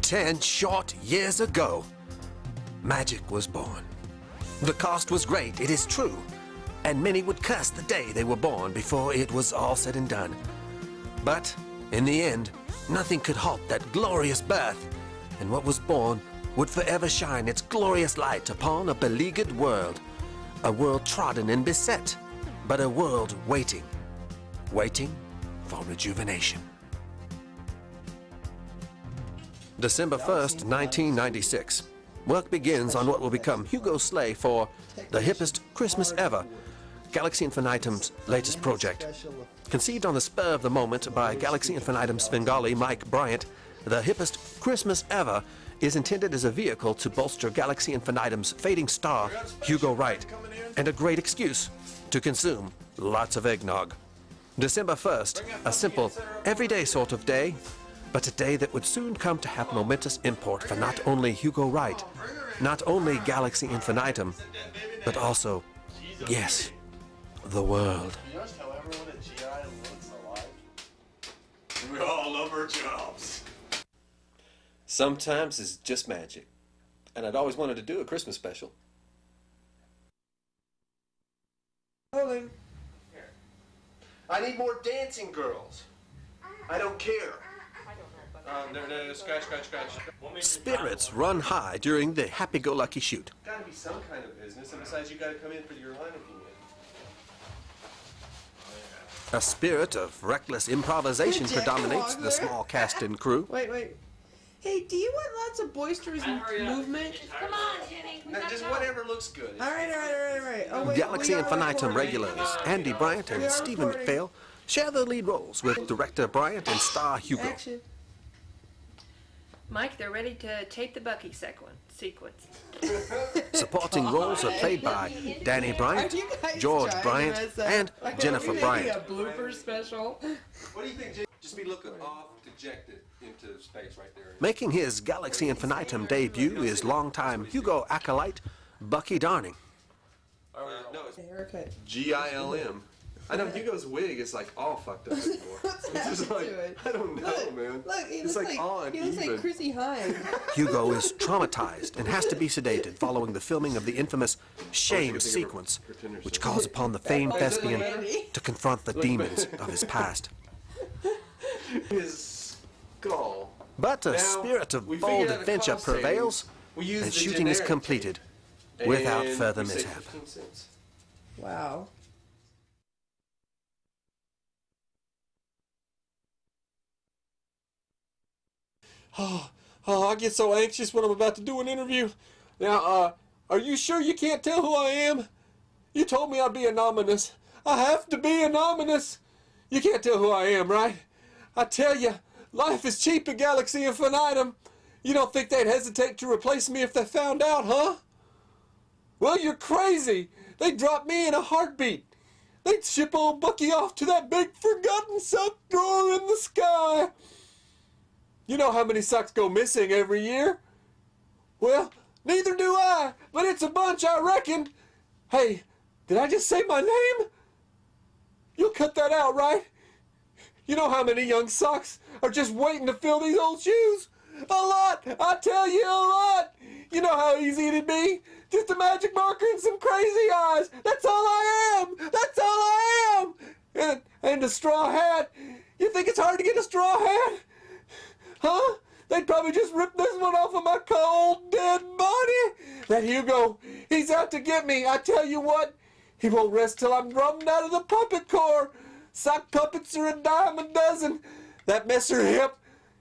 10 short years ago, magic was born. The cost was great, it is true, and many would curse the day they were born before it was all said and done. But in the end, nothing could halt that glorious birth, and what was born would forever shine its glorious light upon a beleaguered world, a world trodden and beset, but a world waiting for rejuvenation. December 1st, 1996. Work begins on what will become Hugo's sleigh for the hippest Christmas ever, Galaxyinfinitem's latest project. Conceived on the spur of the moment by Galaxyinfinitem Svengali Mike Bryant, the hippest Christmas ever is intended as a vehicle to bolster Galaxyinfinitem's fading star, Hugo Rite, and a great excuse to consume lots of eggnog. December 1st, a simple, everyday sort of day, but a day that would soon come to have momentous import for not only Hugo Rite, not only Galaxyinfinitem, but also, yes, the world. We all love our jobs. Sometimes it's just magic, and I'd always wanted to do a Christmas special. Rolling. I need more dancing girls. I don't care. No, scratch. Spirits run high during the happy-go-lucky shoot. Gotta be some kind of business, and besides, you gotta come in for your line review. A spirit of reckless improvisation predominates the small cast and crew. Wait. Hey, do you want lots of boisterous movement? Come on, Jenny. No, just whatever looks good. All right. Oh, wait, Galaxyinfinitem regulars Andy Bryant and Stephen McPhail share the lead roles with director Bryant and star Hugo. Action. Mike, they're ready to tape the Bucky sequence. Supporting roles are played by Danny Bryant, George Bryant, and Jennifer Bryant. A blooper special. What do you think, Jay? Just be looking off, dejected into space right there. Making his Galaxyinfinitem debut is longtime Hugo acolyte Bucky Darning. No, it's Haircut. GILM. I know Hugo's wig is like all fucked up anymore. What's It's just happened like, to it? I don't know, man. Look, he It's looks like odd, he looks even. like Chrissy Hine. Hugo is traumatized and has to be sedated following the filming of the infamous shame sequence, which calls upon the famed thespian to confront the demons of his past. His skull. But a Now, spirit of we bold figured out a adventure cost savings. prevails, We used and the shooting is generic completed tape, without and further we saved mishap. 15 cents. Wow. Oh, I get so anxious when I'm about to do an interview. Now, are you sure you can't tell who I am? You told me I'd be anonymous. I have to be anonymous. You can't tell who I am, right? I tell you, life is cheap at Galaxyinfinitem. You don't think they'd hesitate to replace me if they found out, huh? Well, you're crazy. They'd drop me in a heartbeat. They'd ship old Bucky off to that big forgotten sock drawer in the sky. You know how many socks go missing every year? Well, neither do I, but it's a bunch, I reckon. Hey, did I just say my name? You'll cut that out, right? You know how many young socks are just waiting to fill these old shoes? A lot! I tell you, a lot! You know how easy it'd be? Just a magic marker and some crazy eyes. That's all I am! That's all I am! And a straw hat. You think it's hard to get a straw hat? Huh? They'd probably just rip this one off of my cold, dead body. That Hugo, he's out to get me. I tell you what, he won't rest till I'm drummed out of the puppet corps. Sock puppets are a dime a dozen. That Messer Hip,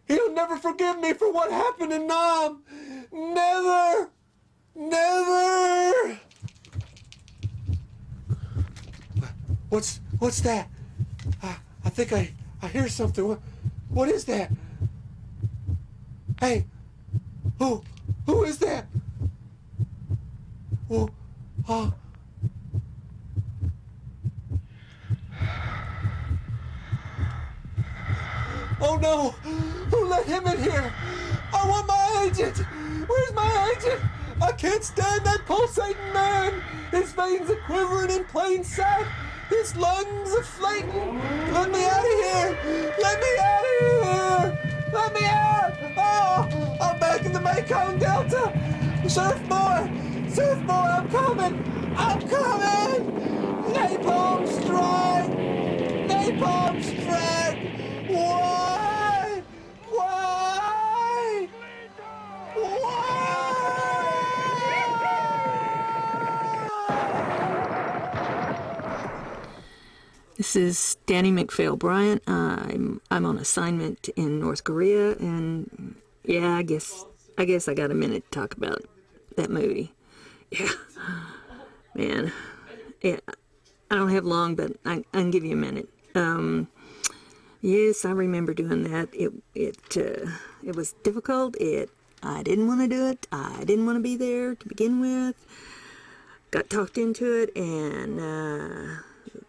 he'll never forgive me for what happened in Nam. Never. Never. What's that? I think I hear something. What is that? Hey, who is that? Oh no! Who let him in here? I want my agent! Where's my agent? I can't stand that pulsating man! His veins are quivering in plain sight! His lungs are flating! Let me out of here! Let me out of here! Let me out! Oh, I'm back in the Mekong Delta! Surf boy! Surf boy, I'm coming! I'm coming! Napalm strike! Napalm strike! Why? Why? This is Danny McPhail Bryant. I'm on assignment in North Korea, and yeah, I guess I got a minute to talk about that movie. Yeah, man. Yeah, I don't have long, but I can give you a minute. Yes, I remember doing that. It was difficult. I didn't want to do it. I didn't want to be there to begin with. Got talked into it, and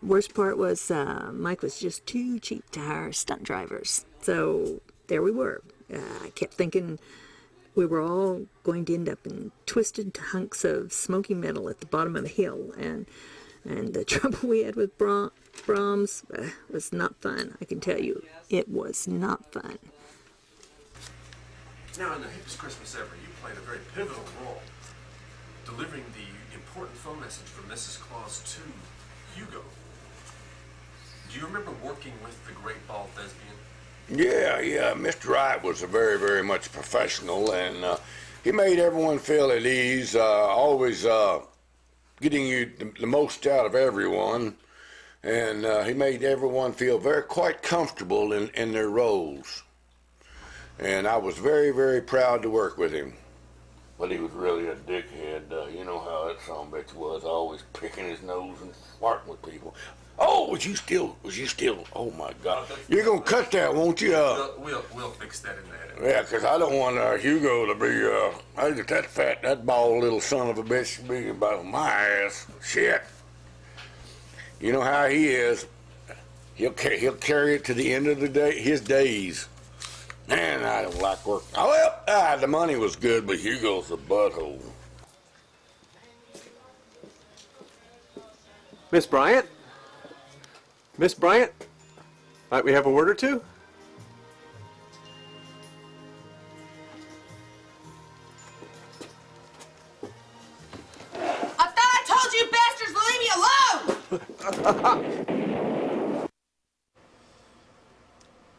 worst part was Mike was just too cheap to hire stunt drivers. So there we were. I kept thinking we were all going to end up in twisted hunks of smoky metal at the bottom of a hill, and the trouble we had with Brahms was not fun. I can tell you, it was not fun. Now, in the Hippest Christmas Ever, you played a very pivotal role, delivering the important phone message from Mrs. Claus to Hugo. Do you remember working with the great bald thespian? Yeah, Mr. Rite was a very, very much professional, and he made everyone feel at ease, always getting you the most out of everyone, and he made everyone feel quite comfortable in their roles. And I was very, very proud to work with him. But he was really a dickhead. You know how that son of a bitch was, always picking his nose and flirting with people. Oh, was you still, oh my God. You're gonna cut that, won't you? We'll fix that in the edit. Yeah, because I don't want Hugo to be, that bald little son of a bitch to be about my ass. Shit. You know how he is. He'll carry it to the end of the day, his days. Man, I don't like work. Oh, well, the money was good, but Hugo's a butthole. Miss Bryant? Miss Bryant? Might we have a word or two? I thought I told you bastards to leave me alone!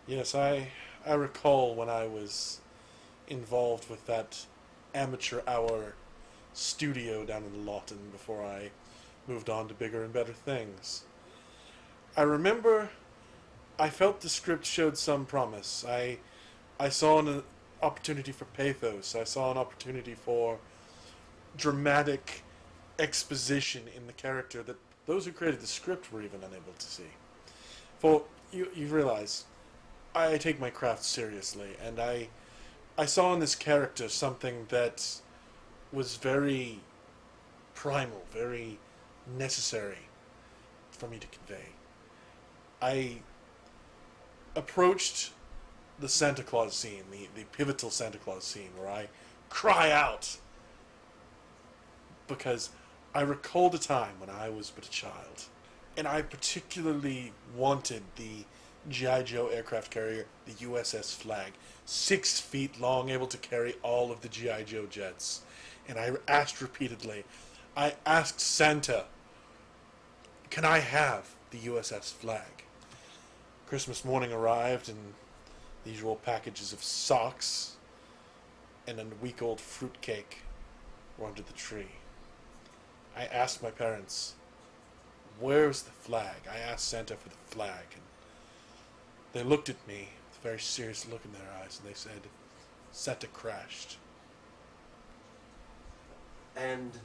Yes, I recall when I was involved with that amateur hour studio down in Lawton before I moved on to bigger and better things. I remember I felt the script showed some promise. I saw an opportunity for pathos. I saw an opportunity for dramatic exposition in the character that those who created the script were even unable to see. For you realize, I take my craft seriously, and I saw in this character something that was very primal, very necessary for me to convey. I approached the Santa Claus scene, the pivotal Santa Claus scene, where I cry out because I recalled a time when I was but a child, and I particularly wanted the G.I. Joe aircraft carrier, the USS Flag, 6 feet long, able to carry all of the G.I. Joe jets. And I asked repeatedly, I asked Santa, can I have the USS Flag? Christmas morning arrived, and the usual packages of socks and a week-old fruitcake were under the tree. I asked my parents, where's the flag? I asked Santa for the flag, and they looked at me with a very serious look in their eyes, and they said, Santa crashed. And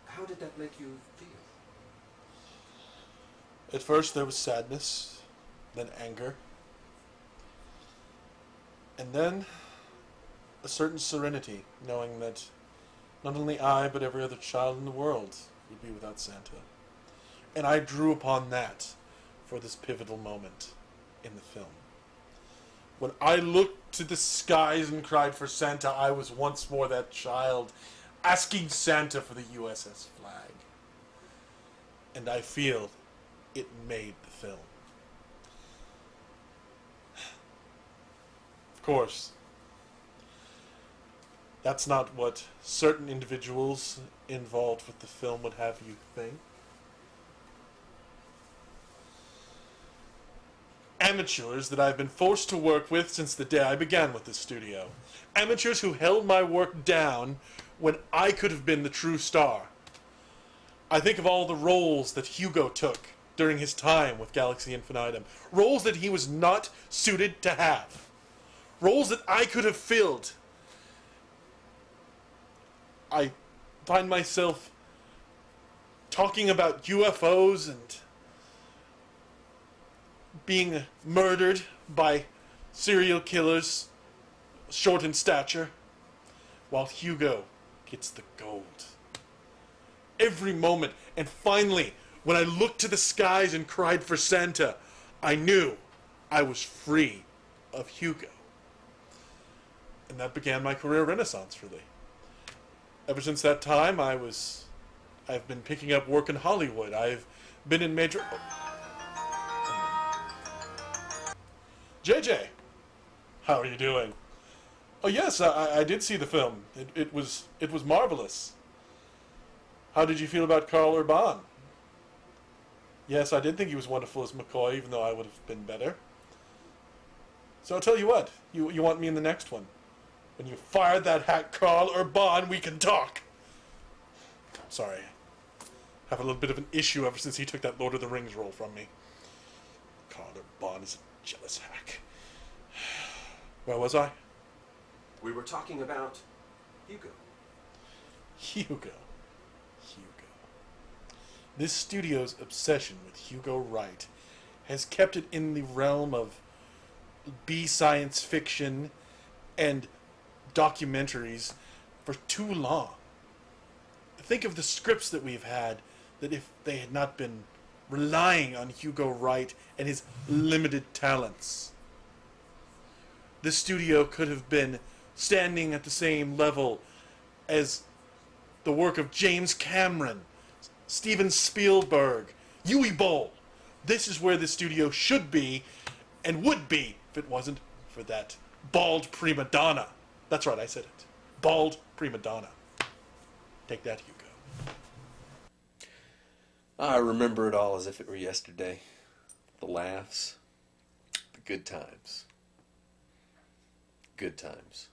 how did that make you feel? At first there was sadness, then anger, and then a certain serenity, knowing that not only I, but every other child in the world would be without Santa. And I drew upon that for this pivotal moment in the film. When I looked to the skies and cried for Santa, I was once more that child asking Santa for the USS Flag. And I feel it made the film. Of course, that's not what certain individuals involved with the film would have you think. Amateurs that I've been forced to work with since the day I began with this studio. Amateurs who held my work down when I could have been the true star. I think of all the roles that Hugo took during his time with Galaxyinfinitem. Roles that he was not suited to have. Roles that I could have filled. I find myself talking about UFOs and being murdered by serial killers short in stature, while Hugo gets the gold. Every moment, and finally, when I looked to the skies and cried for Santa, I knew I was free of Hugo. And that began my career renaissance, really. Ever since that time, I've been picking up work in Hollywood. I've been in major... JJ, how are you doing? Oh yes, I did see the film. It was marvelous. How did you feel about Carl Urban? Yes, I did think he was wonderful as McCoy, even though I would have been better. So I'll tell you what, you want me in the next one. When you fired that hack Carl Urban, we can talk. Sorry. I have a little bit of an issue ever since he took that Lord of the Rings role from me. Carl Urban is a jealous hack. Where was I? We were talking about Hugo. Hugo. This studio's obsession with Hugo Rite has kept it in the realm of B science fiction and documentaries for too long. Think of the scripts that we've had that if they had not been relying on Hugo Rite and his limited talents, this studio could have been standing at the same level as the work of James Cameron, Steven Spielberg, Yui Boll. This is where the studio should be and would be if it wasn't for that bald prima donna. That's right, I said it. Bald prima donna. Take that, Hugo. I remember it all as if it were yesterday. The laughs, the good times. Good times.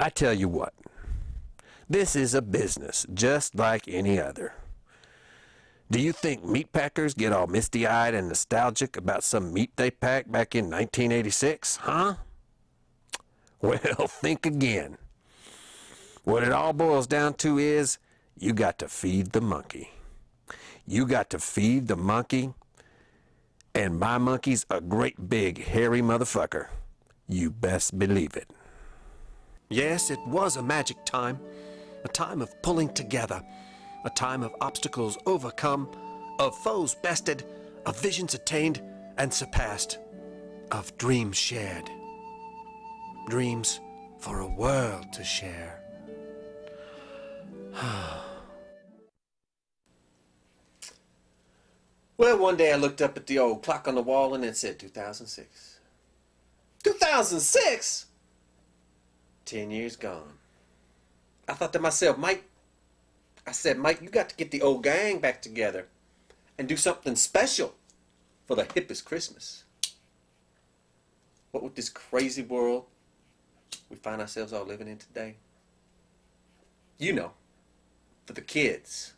I tell you what, this is a business just like any other. Do you think meat packers get all misty-eyed and nostalgic about some meat they packed back in 1986, huh? Well, think again. What it all boils down to is you got to feed the monkey. You got to feed the monkey, and my monkey's a great big hairy motherfucker. You best believe it. Yes, it was a magic time, a time of pulling together, a time of obstacles overcome, of foes bested, of visions attained and surpassed, of dreams shared, dreams for a world to share. Well, one day I looked up at the old clock on the wall and it said 2006. 2006? 10 years gone. I thought to myself, Mike, you got to get the old gang back together and do something special for the Hippest Christmas. What with this crazy world we find ourselves all living in today? You know, for the kids.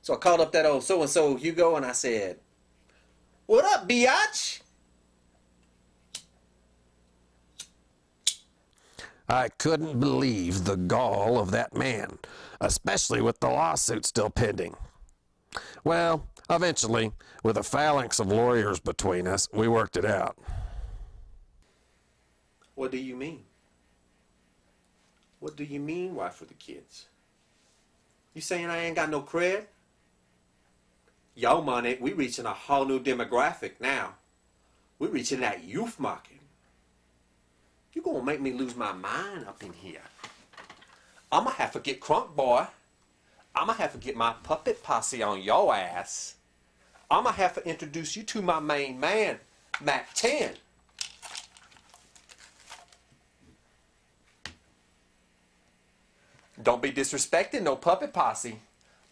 So I called up that old so-and-so Hugo and I said, "What up, biatch?" I couldn't believe the gall of that man, especially with the lawsuit still pending. Well, eventually, with a phalanx of lawyers between us, we worked it out. What do you mean? What do you mean, why for the kids? You saying I ain't got no cred? Yo, money, we reaching a whole new demographic now. We reaching that youth market. You gonna make me lose my mind up in here. I'ma have to get crunk, boy. I'm gonna have to get my puppet posse on your ass. I'm gonna have to introduce you to my main man, Mac 10. Don't be disrespecting no puppet posse.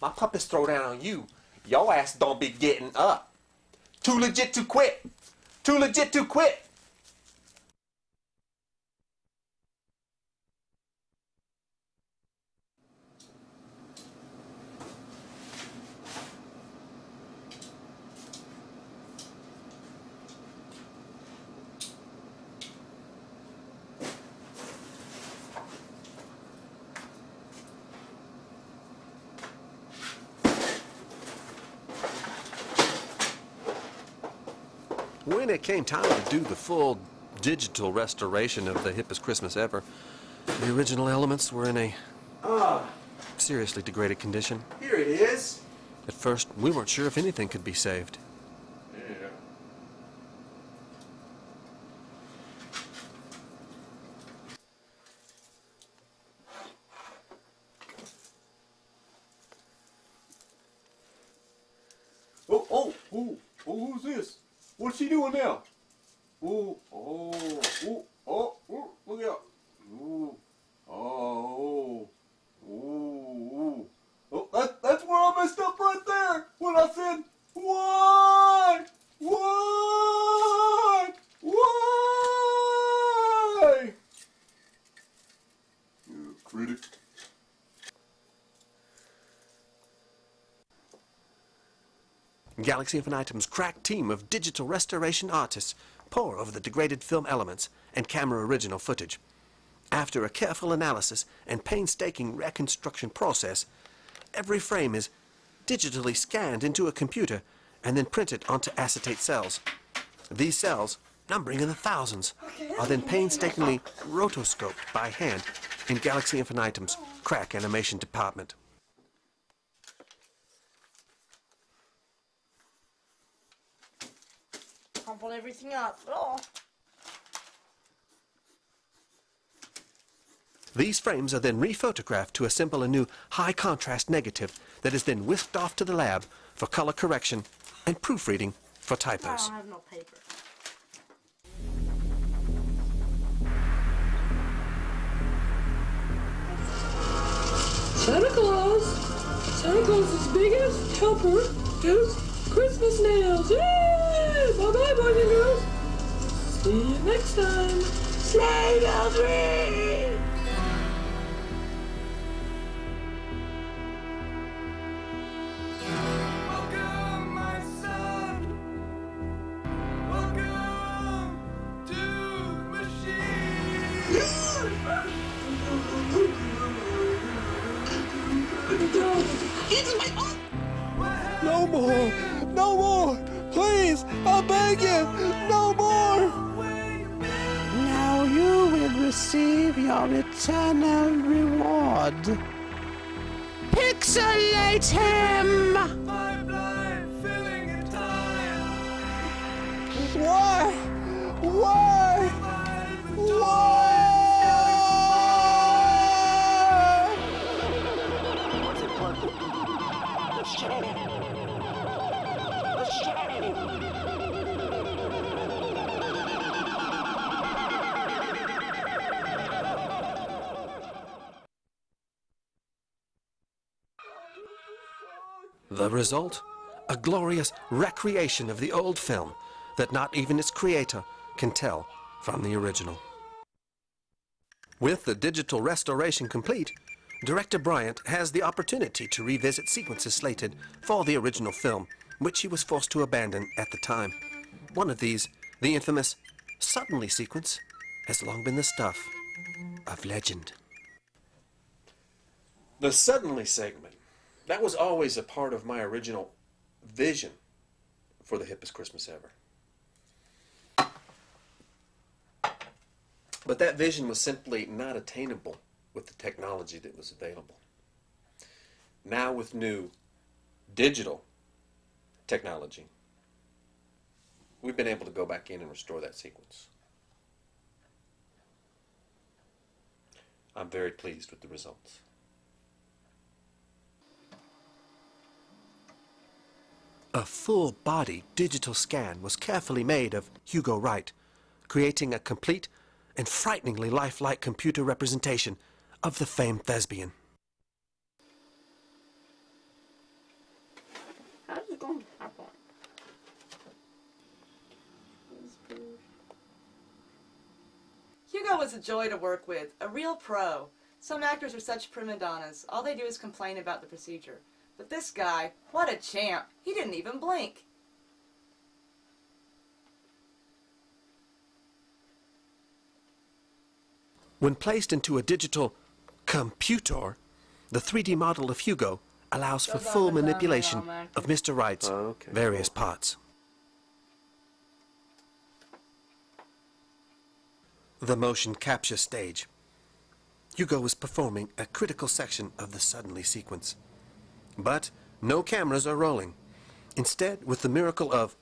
My puppets throw down on you. Your ass don't be getting up. Too legit to quit. Too legit to quit. When it came time to do the full digital restoration of the Hippest Christmas ever, the original elements were in a seriously degraded condition. Here it is. At first, we weren't sure if anything could be saved. Yeah. Oh, who's this? What's she doing now? Oh, look out. That's where I messed up right there when I said, why? You critic. Galaxyinfinitem's crack team of digital restoration artists pore over the degraded film elements and camera original footage. After a careful analysis and painstaking reconstruction process, every frame is digitally scanned into a computer and then printed onto acetate cells. These cells, numbering in the thousands, are then painstakingly rotoscoped by hand in Galaxyinfinitem's crack animation department. Crumpled everything up. Oh. These frames are then rephotographed to assemble a new high-contrast negative that is then whisked off to the lab for color correction and proofreading for I typos. don't have no paper. Santa Claus's biggest helper is Christmas nails. Yay! Bye-bye, boys and girls. See you next time. Sleigh bells ring! Welcome, my son. Welcome to the machine. No more! No more! Please! I beg you! No more! Now you will receive your eternal reward. Pixelate him! Pipeline filling in time. Why? Why? Why? The result? A glorious recreation of the old film that not even its creator can tell from the original. With the digital restoration complete, Director Bryant has the opportunity to revisit sequences slated for the original film, which he was forced to abandon at the time. One of these, the infamous Suddenly sequence, has long been the stuff of legend. The Suddenly segment, that was always a part of my original vision for the Hippest Christmas ever. But that vision was simply not attainable with the technology that was available. Now with new digital technology, we've been able to go back in and restore that sequence. I'm very pleased with the results. A full-body digital scan was carefully made of Hugo Rite, creating a complete and frighteningly lifelike computer representation of the famed thespian. How's it going to happen? Hugo was a joy to work with, a real pro. Some actors are such prima donnas. All they do is complain about the procedure. But this guy, what a champ. He didn't even blink. When placed into a digital computer, the 3D model of Hugo allows for full manipulation of Mr. Rite's various parts. The motion capture stage. Hugo was performing a critical section of the suddenly sequence. But no cameras are rolling. Instead, with the miracle of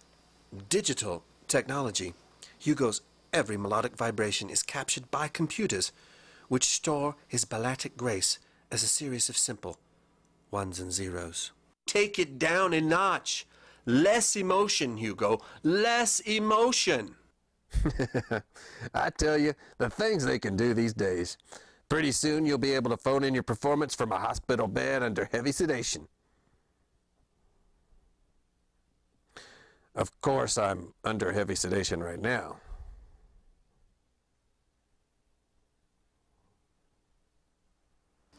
digital technology, Hugo's every melodic vibration is captured by computers, which store his balletic grace as a series of simple ones and zeros. Take it down a notch. Less emotion, Hugo. Less emotion. I tell you, the things they can do these days. Pretty soon you'll be able to phone in your performance from a hospital bed under heavy sedation. Of course, I'm under heavy sedation right now.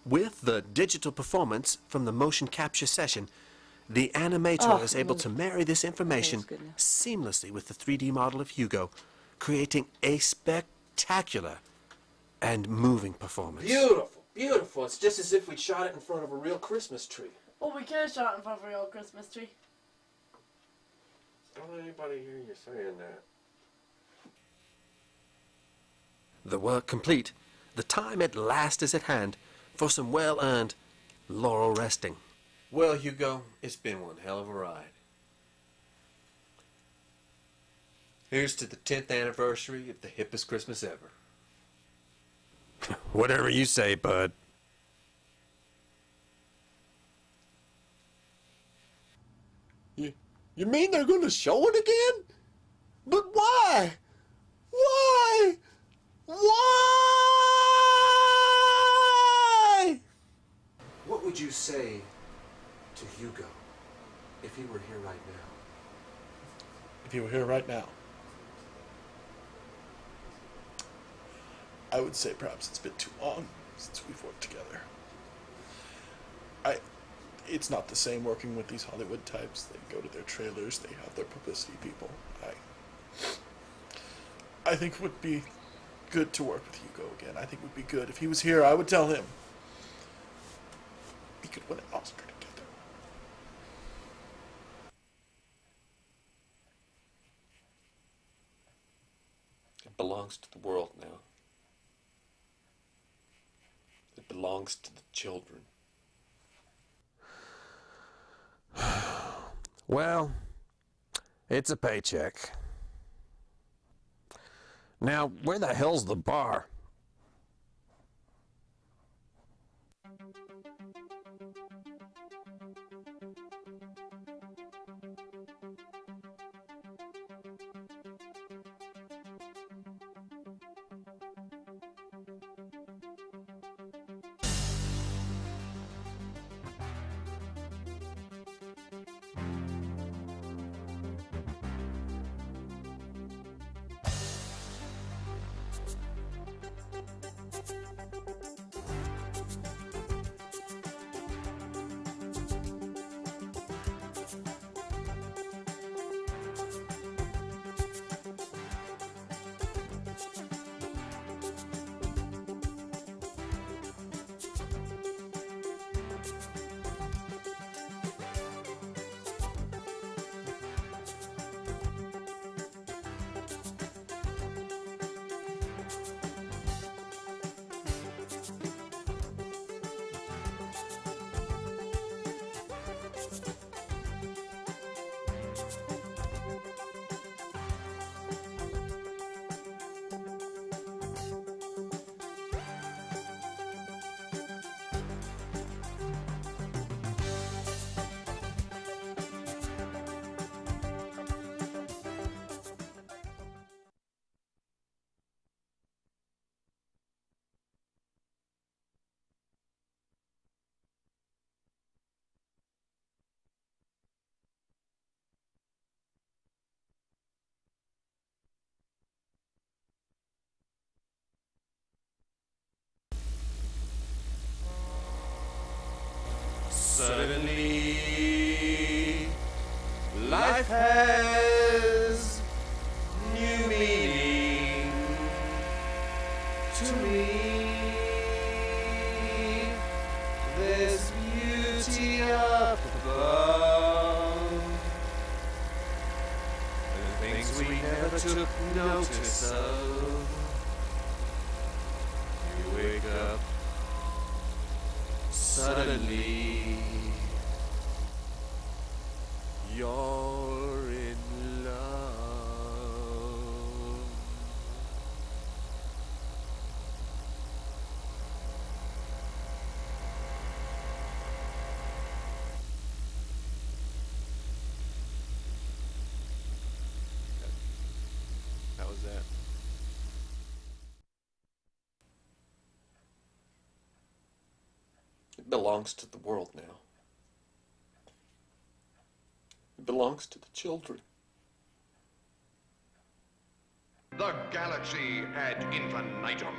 With the digital performance from the motion capture session, the animator is able to marry this information seamlessly with the 3D model of Hugo, creating a spectacular and moving performance. Beautiful, beautiful. It's just as if we'd shot it in front of a real Christmas tree. Well, we could have shot in front of a real Christmas tree. Don't let anybody hear you saying that. The work complete, the time at last is at hand for some well-earned laurel resting. Well, Hugo, it's been one hell of a ride. Here's to the 10th anniversary of the hippest Christmas ever. Whatever you say, bud. You mean they're going to show it again? But why? Why? Why? What would you say to Hugo if he were here right now? If you were here right now, I would say perhaps it's been too long since we've worked together. It's not the same working with these Hollywood types. They go to their trailers, they have their publicity people. I think it would be good to work with Hugo again. I think it would be good. If he was here, I would tell him we could win an Oscar together. It belongs to the world now. It belongs to the children. Well, it's a paycheck. Now, where the hell's the bar? Suddenly, life has new meaning to me. There's beauty up above, and things we never took notice of. You wake up suddenly, you're in love. How was that? It belongs to the world now. It belongs to the children. The Galaxy ad infinitum.